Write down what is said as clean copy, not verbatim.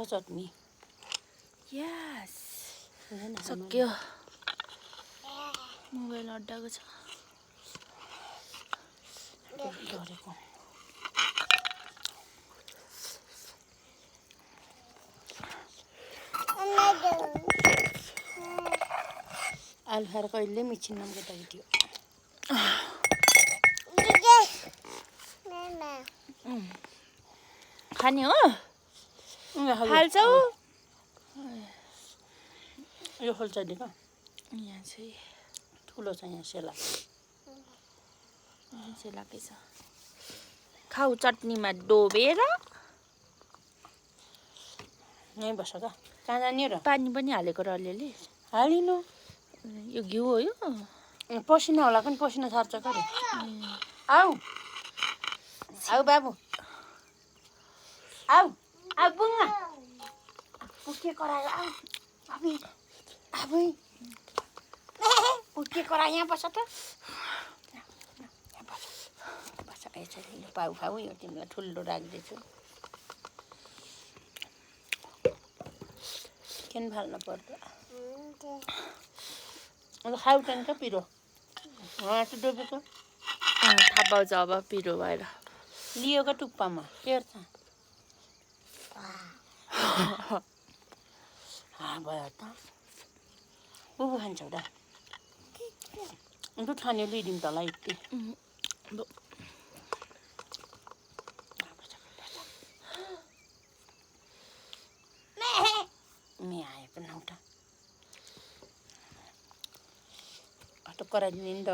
चटनी यस सक्यो मोबाइल अड्डाको छ डरेको आलु खाएर कहिले मिचिन्नम केटाकेटी हो खाने हो हाल्छौ यो खोल्सानी का यहाँ चाहिँ ठुलो छ यहाँ सेला सेलाकै छ खाऊ चटनीमा डोबेर यहीँ बस का कहाँ जाने र पानी पनि हालेको र अलिअलि हालिनु यो घिउ हो यो पसिना होला पनि पसिना छर्छ का रे आऊ आऊ बाबु आऊ आऊ बुङ्गा पुके करायो आऊ अबे अबे पुके करायो यहाँ बस त यहाँ बस बस यसरी पाउ पाउ यो तिमीलाई ठुलो राख्दैछु किन फाल्न पर्छ अन्त खाउ टेन्का पिरो हाँसो डोबेको थाहा पाउँछ अब पिरो भएर लियोको टुप्पामा हेर्छ भयो त बुबु खान्छौ र अन्त खाने लिइदिउँ तँलाई यति मे आयो पनि एउटा कराइदिने नि त